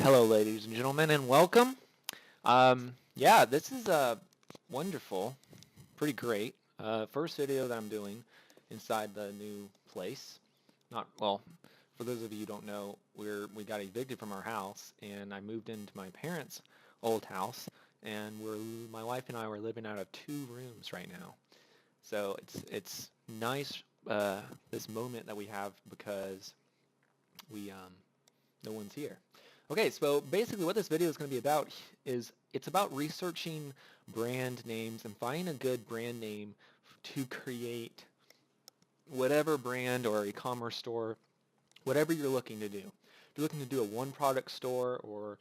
Hello, ladies and gentlemen, and welcome. Yeah, this is wonderful, pretty great. First video that I'm doing inside the new place. Not well, for those of you who don't know, we got evicted from our house, and I moved into my parents' old house, and my wife and I were living out of two rooms right now. So it's nice this moment that we have because we no one's here. Okay, so basically what this video is going to be about is it's about researching brand names and finding a good brand name to create whatever brand or e-commerce store, whatever you're looking to do. If you're looking to do a one product store or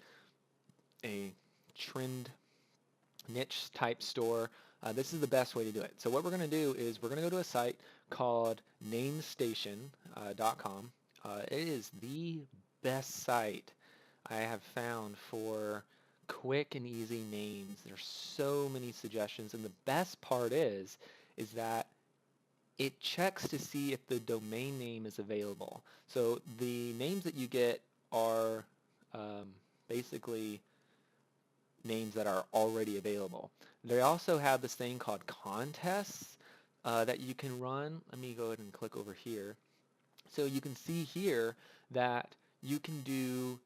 a trend niche type store, this is the best way to do it. So what we're going to do is we're going to go to a site called namestation.com. It is the best site I have found for quick and easy names. There's so many suggestions, and the best part is that it checks to see if the domain name is available. So the names that you get are basically names that are already available. They also have this thing called contests that you can run. Let me go ahead and click over here. So you can see here that you can do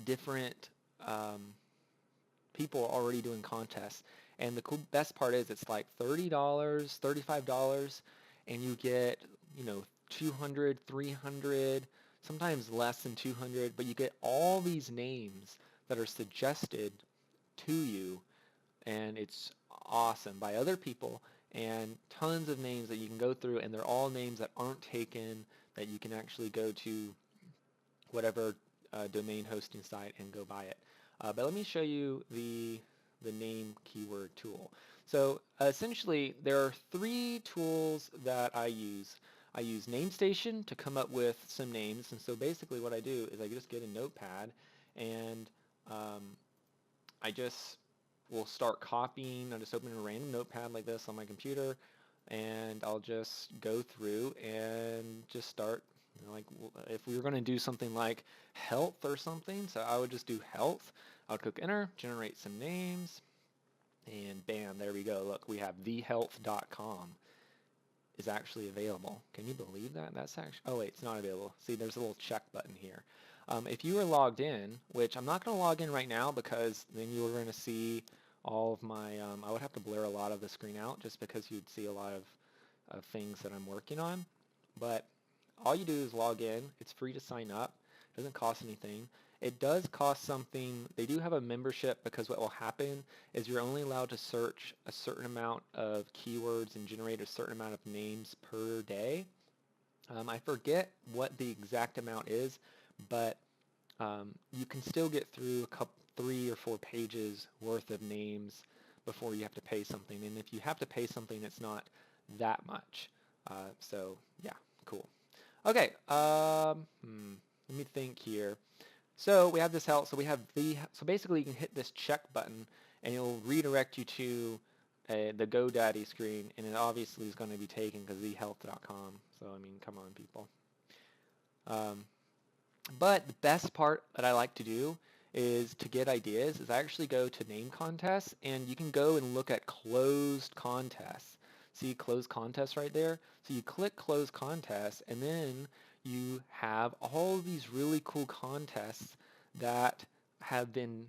different people are already doing contests. And the best part is it's like $30, $35, and you get, 200, 300, sometimes less than 200, but you get all these names that are suggested to you, and it's awesome by other people, and tons of names that you can go through, and they're all names that aren't taken, that you can actually go to whatever domain hosting site and go buy it. But let me show you the name keyword tool. So essentially there are three tools that I use. I use NameStation to come up with some names, and so basically what I do is I just get a notepad and um, I just will start copying. I just open a random notepad like this on my computer, and I'll just go through and just start, like if we were going to do something like health or something, so I would just do health. I would click enter, generate some names, and bam, there we go. Look, we have thehealth.com is actually available. Can you believe that? That's actually, oh wait, it's not available. See, there's a little check button here. If you are logged in, which I'm not going to log in right now because then you're going to see all of my, I would have to blur a lot of the screen out just because you'd see a lot of things that I'm working on. But all you do is log in. It's free to sign up. It doesn't cost anything. It does cost something. They do have a membership because what will happen is you're only allowed to search a certain amount of keywords and generate a certain amount of names per day. I forget what the exact amount is, but you can still get through a couple, 3 or 4 pages worth of names before you have to pay something. And if you have to pay something, it's not that much. So yeah, cool. Okay, let me think here. So we have this help. So we have so basically you can hit this check button and it'll redirect you to the GoDaddy screen, and it obviously is going to be taken because thehealth.com. So I mean, come on, people. Um, but the best part that I like to do is to get ideas is I actually go to name contests, and you can go and look at closed contests. See closed contests right there? So you click close contests, and then you have all of these really cool contests that have been,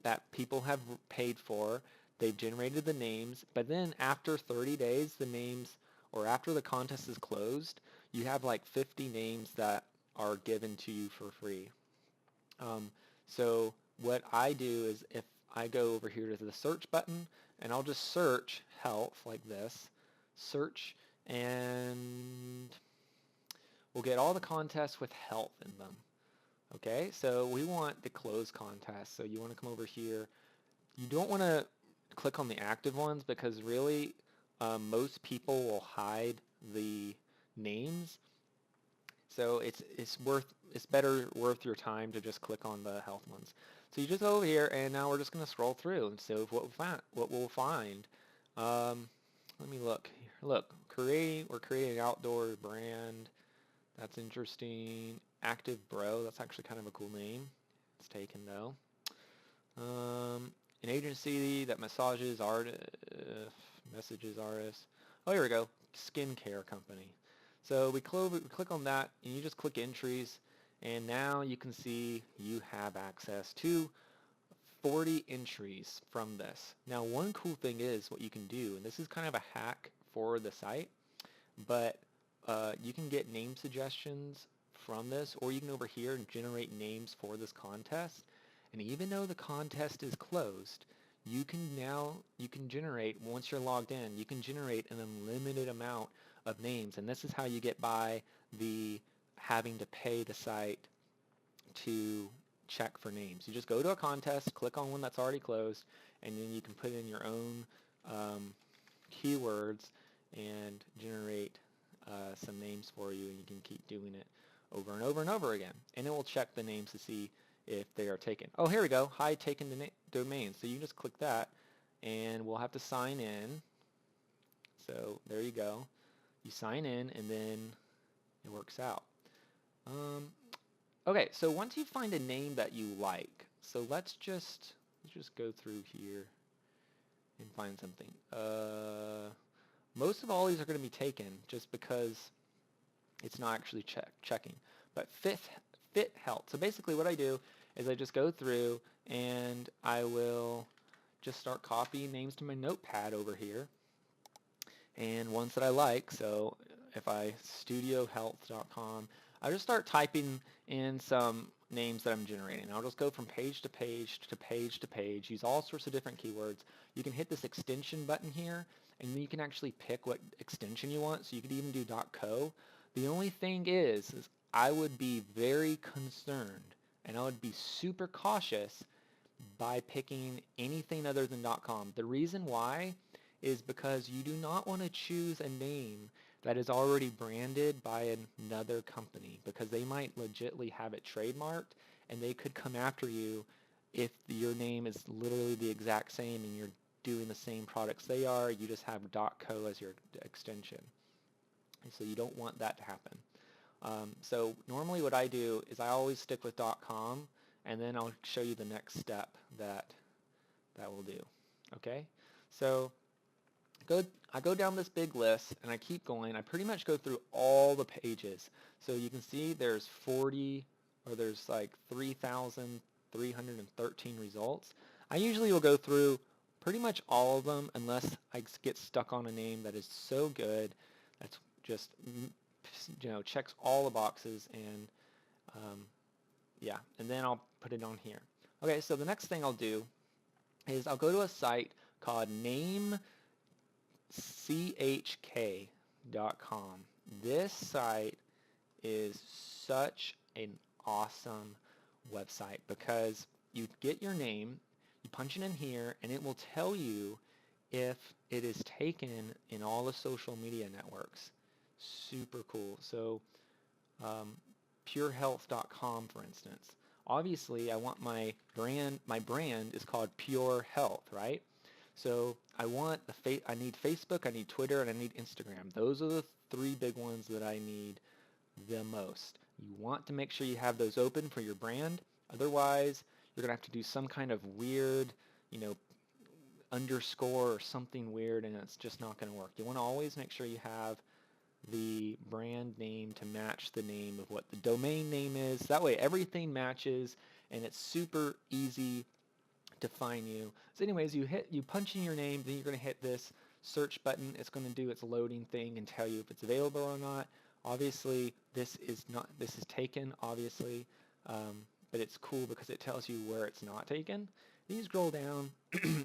that people have paid for. They've generated the names, but then after 30 days, the names, or after the contest is closed, you have like 50 names that are given to you for free. Um, so what I do is if I go over here to the search button and I'll just search health like this, search, and we'll get all the contests with health in them. Okay, so we want the closed contest. So you want to come over here. You don't want to click on the active ones because really most people will hide the names. So it's better worth your time to just click on the health ones. So you just go over here, and now we're just going to scroll through and see what we'll find. Let me look here. Look, we're creating an outdoor brand. That's interesting. Active Bro, that's actually kind of a cool name. It's taken though. An agency that massages messages artists. Oh, here we go. Skincare company. So we click on that, and you just click entries, and now you can see you have access to 40 entries from this. Now, one cool thing is what you can do, and this is kind of a hack for the site, but you can get name suggestions from this, or you can over here and generate names for this contest. And even though the contest is closed, you can generate, once you're logged in, you can generate an unlimited amount of names. And this is how you get by the having to pay the site to check for names. You just go to a contest, click on one that's already closed, and then you can put in your own keywords and generate some names for you, and you can keep doing it over and over and over again. And it will check the names to see if they are taken. Oh, here we go. Hi, taken domain. So you just click that, and we'll have to sign in. So there you go. You sign in, and then it works out. Okay, so once you find a name that you like, so let's just go through here and find something. Most of all these are going to be taken just because it's not actually checking. But fit health. So basically what I do is I just go through and I will just start copying names to my notepad over here, and ones that I like. So if I studiohealth.com, I just start typing in some names that I'm generating. I'll just go from page to page to page to page, use all sorts of different keywords. You can hit this extension button here, and then you can actually pick what extension you want. So you could even do .co. The only thing is I would be very concerned, and I would be super cautious by picking anything other than .com. The reason why is because you do not want to choose a name that is already branded by another company, because they might legitimately have it trademarked, and they could come after you if your name is literally the exact same and you're doing the same products they are. You just have .co as your extension. And so you don't want that to happen. So normally what I do is I always stick with .com, and then I'll show you the next step that will do. Okay, so I go down this big list, and I keep going. I pretty much go through all the pages. So you can see there's 40, or there's like 3,313 results. I usually will go through pretty much all of them unless I get stuck on a name that is so good that's just, checks all the boxes, and yeah, and then I'll put it on here. Okay, so the next thing I'll do is I'll go to a site called namechk.com. This site is such an awesome website because you get your name, you punch it in here, and it will tell you if it is taken in all the social media networks. Super cool. So purehealth.com, for instance. Obviously, I want my brand is called Pure Health, right? So I need Facebook, I need Twitter, and I need Instagram. Those are the three big ones that I need the most. You want to make sure you have those open for your brand. Otherwise, you're going to have to do some kind of weird, underscore or something weird, and it's just not going to work. You want to always make sure you have the brand name to match the name of what the domain name is. That way everything matches, and it's super easy to find you. So anyways, you punch in your name, then you're going to hit this search button. It's going to do its loading thing and tell you if it's available or not. Obviously this is taken, obviously, but it's cool because it tells you where it's not taken. Then you scroll down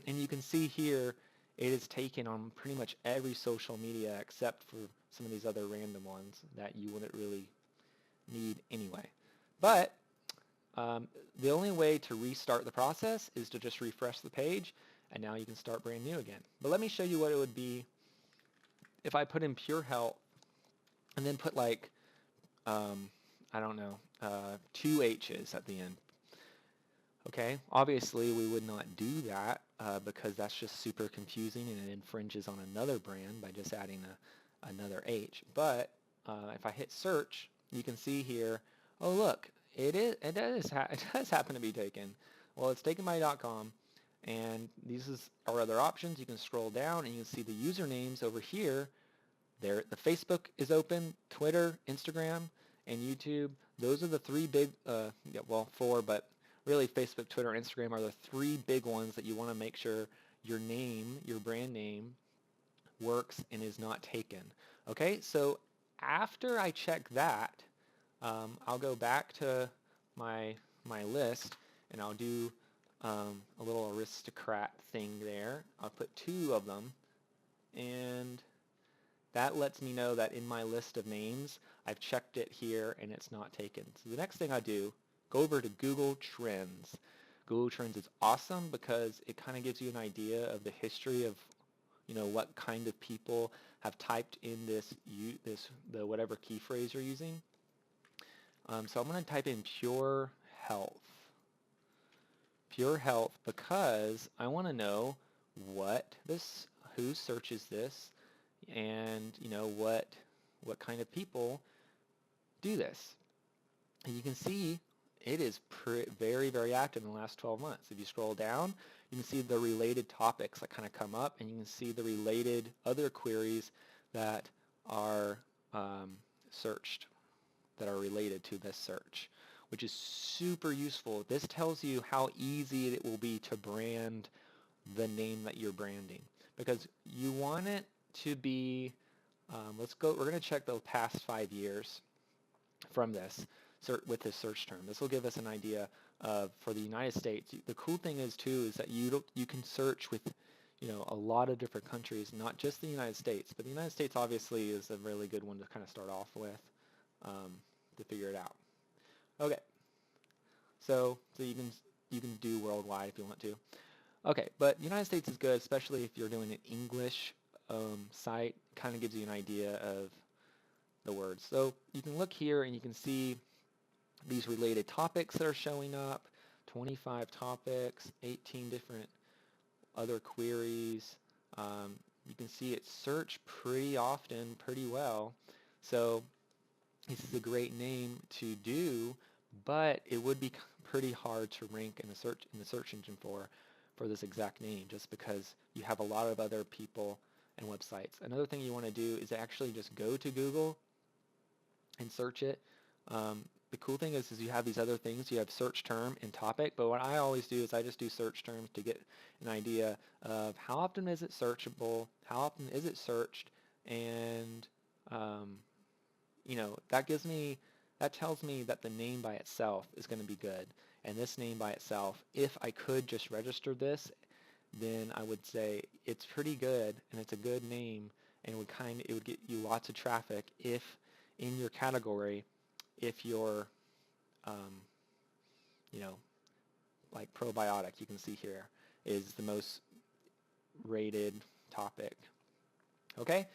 and you can see here it is taken on pretty much every social media except for some of these other random ones that you wouldn't really need anyway. But the only way to restart the process is to just refresh the page, and now you can start brand new again. But let me show you what it would be if I put in Pure Health and then put like, I don't know, 2 H's at the end. Okay, obviously we would not do that because that's just super confusing, and it infringes on another brand by just adding another H. But if I hit search, you can see here, oh look, It does happen to be taken. Well, it's taken by .com, and these are other options. You can scroll down and you can see the usernames over here. There, the Facebook is open, Twitter, Instagram, and YouTube. Those are the three big, yeah, well, four, but really Facebook, Twitter, Instagram are the three big ones that you want to make sure your name, your brand name, works and is not taken. Okay, so after I check that, I'll go back to my list and I'll do a little aristocrat thing there. I'll put two of them, and that lets me know that in my list of names, I've checked it here and it's not taken. So the next thing I do, go over to Google Trends. Google Trends is awesome because it kind of gives you an idea of the history of, you know, what kind of people have typed in the whatever key phrase you're using. So I'm going to type in pure health. Pure health, because I want to know who searches this, and you know what kind of people do this. And you can see it is very, very active in the last 12 months. If you scroll down, you can see the related topics that kind of come up, and you can see the related other queries that are searched, that are related to this search, which is super useful. This tells you how easy it will be to brand the name that you're branding, because you want it to be, we're going to check the past 5 years from this with this search term. This will give us an idea of, for the United States. The cool thing is too is that you can search with, you know, a lot of different countries, not just the United States, but the United States obviously is a really good one to kind of start off with, to figure it out. Okay, so you can do worldwide if you want to. Okay, but United States is good, especially if you're doing an English site. Kind of gives you an idea of the words. So you can look here and you can see these related topics that are showing up, 25 topics, 18 different other queries. You can see it searched pretty often, pretty well. So this is a great name to do, but it would be pretty hard to rank in the search engine for this exact name, just because you have a lot of other people and websites. Another thing you want to do is actually just go to Google and search it. The cool thing is you have these other things. You have search term and topic, but what I always do is I just do search terms to get an idea of how often is it searchable, how often is it searched, and you know, that tells me that the name by itself is going to be good. And this name by itself, if I could just register this, then I would say it's pretty good and it's a good name, and it would get you lots of traffic if in your category, if you're, you know, like probiotic, you can see here, is the most rated topic. Okay,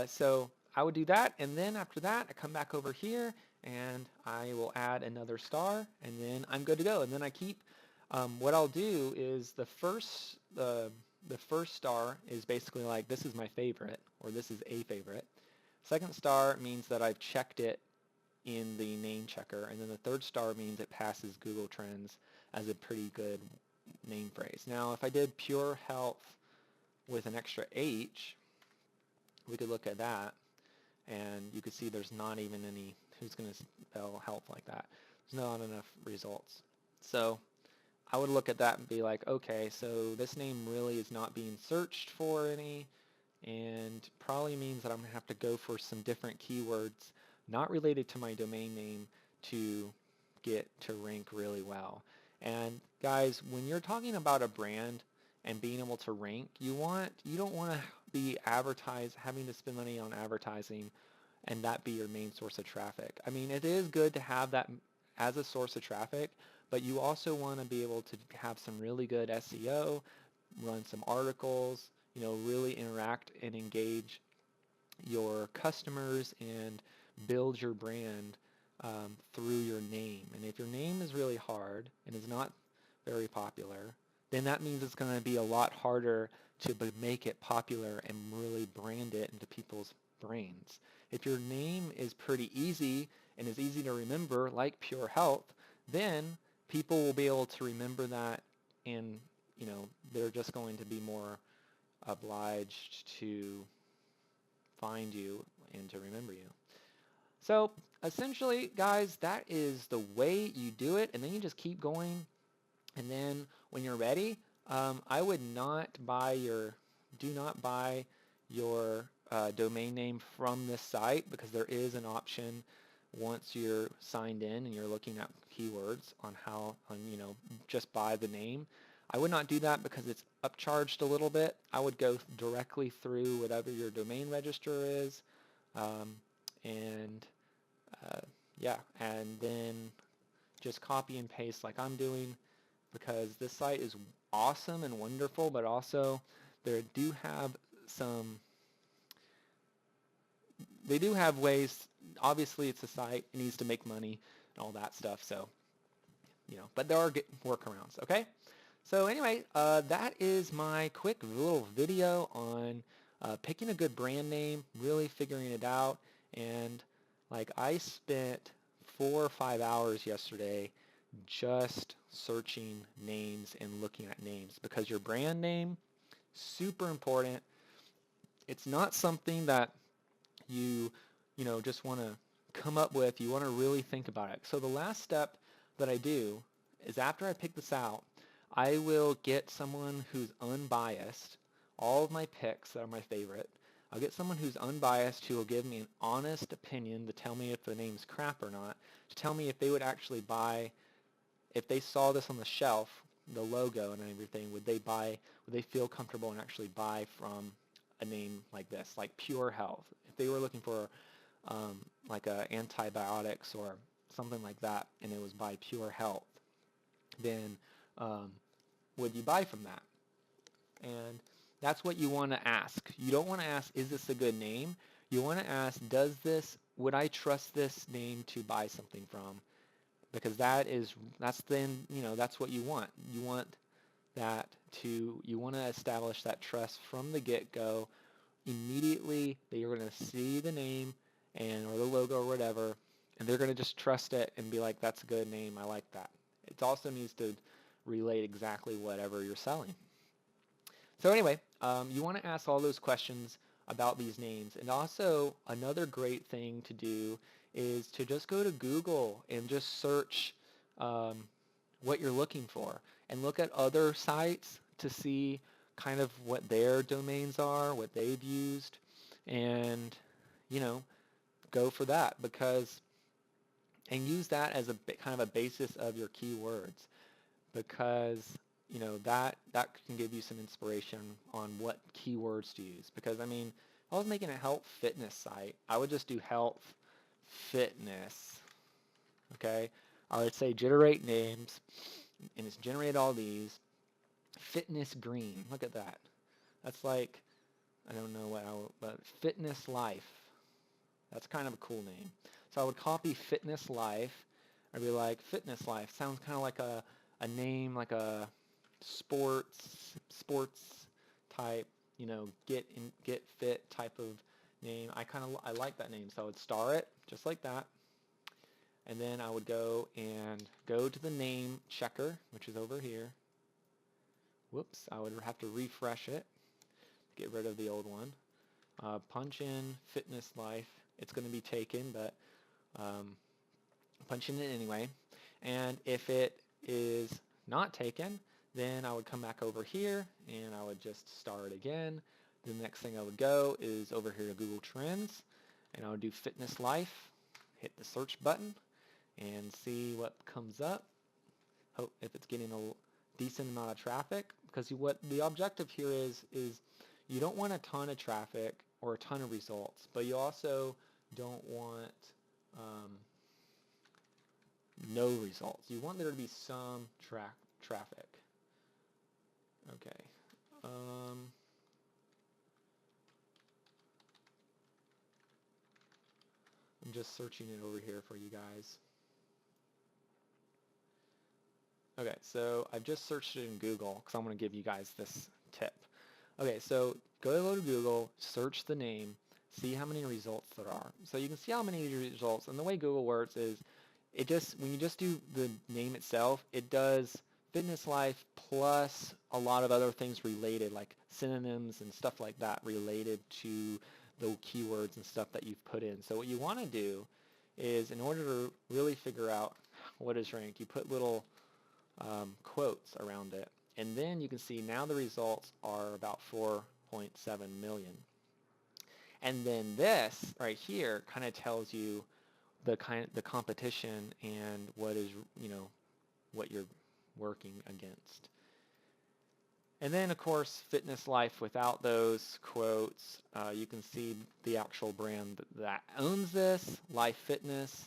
so I would do that, and then after that, I come back over here, and I will add another star, and then I'm good to go. And then I keep, what I'll do is the first star is basically like, this is my favorite, or this is a favorite. Second star means that I've checked it in the name checker, and then the third star means it passes Google Trends as a pretty good name phrase. Now, if I did pure health with an extra H, we could look at that, and you could see there's not even any, who's going to spell health like that? There's not enough results. So I would look at that and be like, okay, so this name really is not being searched for any, and probably means that I'm going to have to go for some different keywords not related to my domain name to get to rank really well. And guys, when you're talking about a brand and being able to rank, you don't want to be having to spend money on advertising and that be your main source of traffic. I mean, it is good to have that as a source of traffic, but you also want to be able to have some really good SEO, run some articles, you know, really interact and engage your customers and build your brand through your name. And if your name is really hard and is not very popular, then that means it's going to be a lot harder to make it popular and really brand it into people's brains. If your name is pretty easy and is easy to remember, like Pure Health, then people will be able to remember that, and they're just going to be more obliged to find you and to remember you. So essentially, guys, that is the way you do it, and then you just keep going. And then when you're ready, I would do not buy your domain name from this site, because there is an option once you're signed in and you're looking at keywords on just buy the name. I would not do that because it's upcharged a little bit. I would go directly through whatever your domain registrar is, and yeah, and then just copy and paste like I'm doing, because this site is awesome and wonderful, but also they do have ways. Obviously, it's a site, it needs to make money and all that stuff, so but there are workarounds. Okay, so anyway, that is my quick little video on picking a good brand name, really figuring it out. And like, I spent 4 or 5 hours yesterday just searching names and looking at names, because your brand name, super important. It's not something that you just want to come up with. You want to really think about it. So the last step that I do is, after I pick this out, I will get someone who's unbiased. All of my picks that are my favorite, I'll get someone who's unbiased, who will give me an honest opinion to tell me if the name's crap or not, to tell me if they would actually buy, if they saw this on the shelf, the logo and everything, would they feel comfortable and actually buy from a name like this, like Pure Health? If they were looking for like antibiotics or something like that, and it was by Pure Health, then would you buy from that? And that's what you want to ask. You don't want to ask, is this a good name? You want to ask, would I trust this name to buy something from? Because that's what you want. You want to establish that trust from the get-go. Immediately that you're going to see the name or the logo or whatever, and they're going to just trust it and be like, that's a good name, I like that. It also needs to relate exactly whatever you're selling. So anyway, you want to ask all those questions about these names. And also, another great thing to do is to just go to Google and just search what you're looking for, and look at other sites to see kind of what their domains are, what they've used, and go for that, and use that as a kind of a basis of your keywords, because that can give you some inspiration on what keywords to use. Because I mean, if I was making a health fitness site, I would just do health fitness. Okay, I would say generate names, and it's generate all these. Fitness green, look at that. That's like, I don't know but Fitness Life. That's kind of a cool name. So I would copy Fitness Life. I'd be like, Fitness Life sounds kind of like a name, like a sports type, get fit type of name. I like that name, so I would star it just like that. And then I would go to the name checker, which is over here. Whoops, I would have to refresh it to get rid of the old one. Punch in Fitness Life. It's going to be taken, but punch in it anyway. And if it is not taken, then I would come back over here and I would just star it again. The next thing I would go is over here to Google Trends, and I would do Fitness Life, hit the search button, and see what comes up. Hope if it's getting a decent amount of traffic, because what the objective here is you don't want a ton of traffic or a ton of results, but you also don't want no results. You want there to be some traffic. Okay. I'm just searching it over here for you guys. Okay, so I've just searched it in Google because I'm going to give you guys this tip. Okay, so go to Google, search the name, see how many results there are. So you can see how many results, and the way Google works is it just, when you just do the name itself, it does Fitness Life plus a lot of other things related, like synonyms and stuff like that related to the keywords and stuff that you've put in. So what you want to do is, in order to really figure out what is ranked, you put little quotes around it. And then you can see now the results are about 4.7 million. And then this right here kind of tells you the competition and what is, what you're working against. And then, of course, Fitness Life without those quotes, you can see the actual brand that owns this, Life Fitness.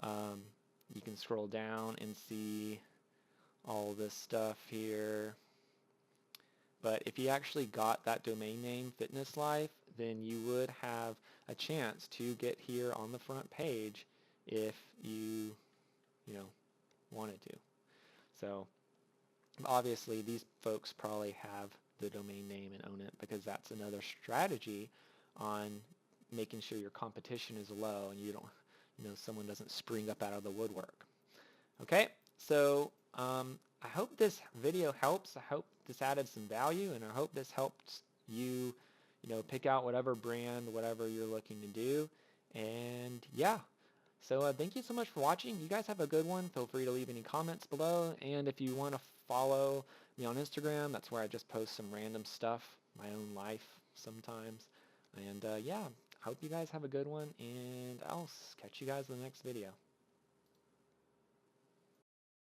You can scroll down and see all this stuff here. But if you actually got that domain name, Fitness Life, then you would have a chance to get here on the front page if you, wanted to. So obviously these folks probably have the domain name and own it, because that's another strategy on making sure your competition is low and you don't, someone doesn't spring up out of the woodwork. Okay, so I hope this video helps. I hope this added some value, and I hope this helped you, pick out whatever brand, whatever you're looking to do. And yeah, so thank you so much for watching. You guys have a good one. Feel free to leave any comments below, and if you want to follow me on Instagram, that's where I just post some random stuff, my own life sometimes. And yeah, I hope you guys have a good one, and I'll catch you guys in the next video.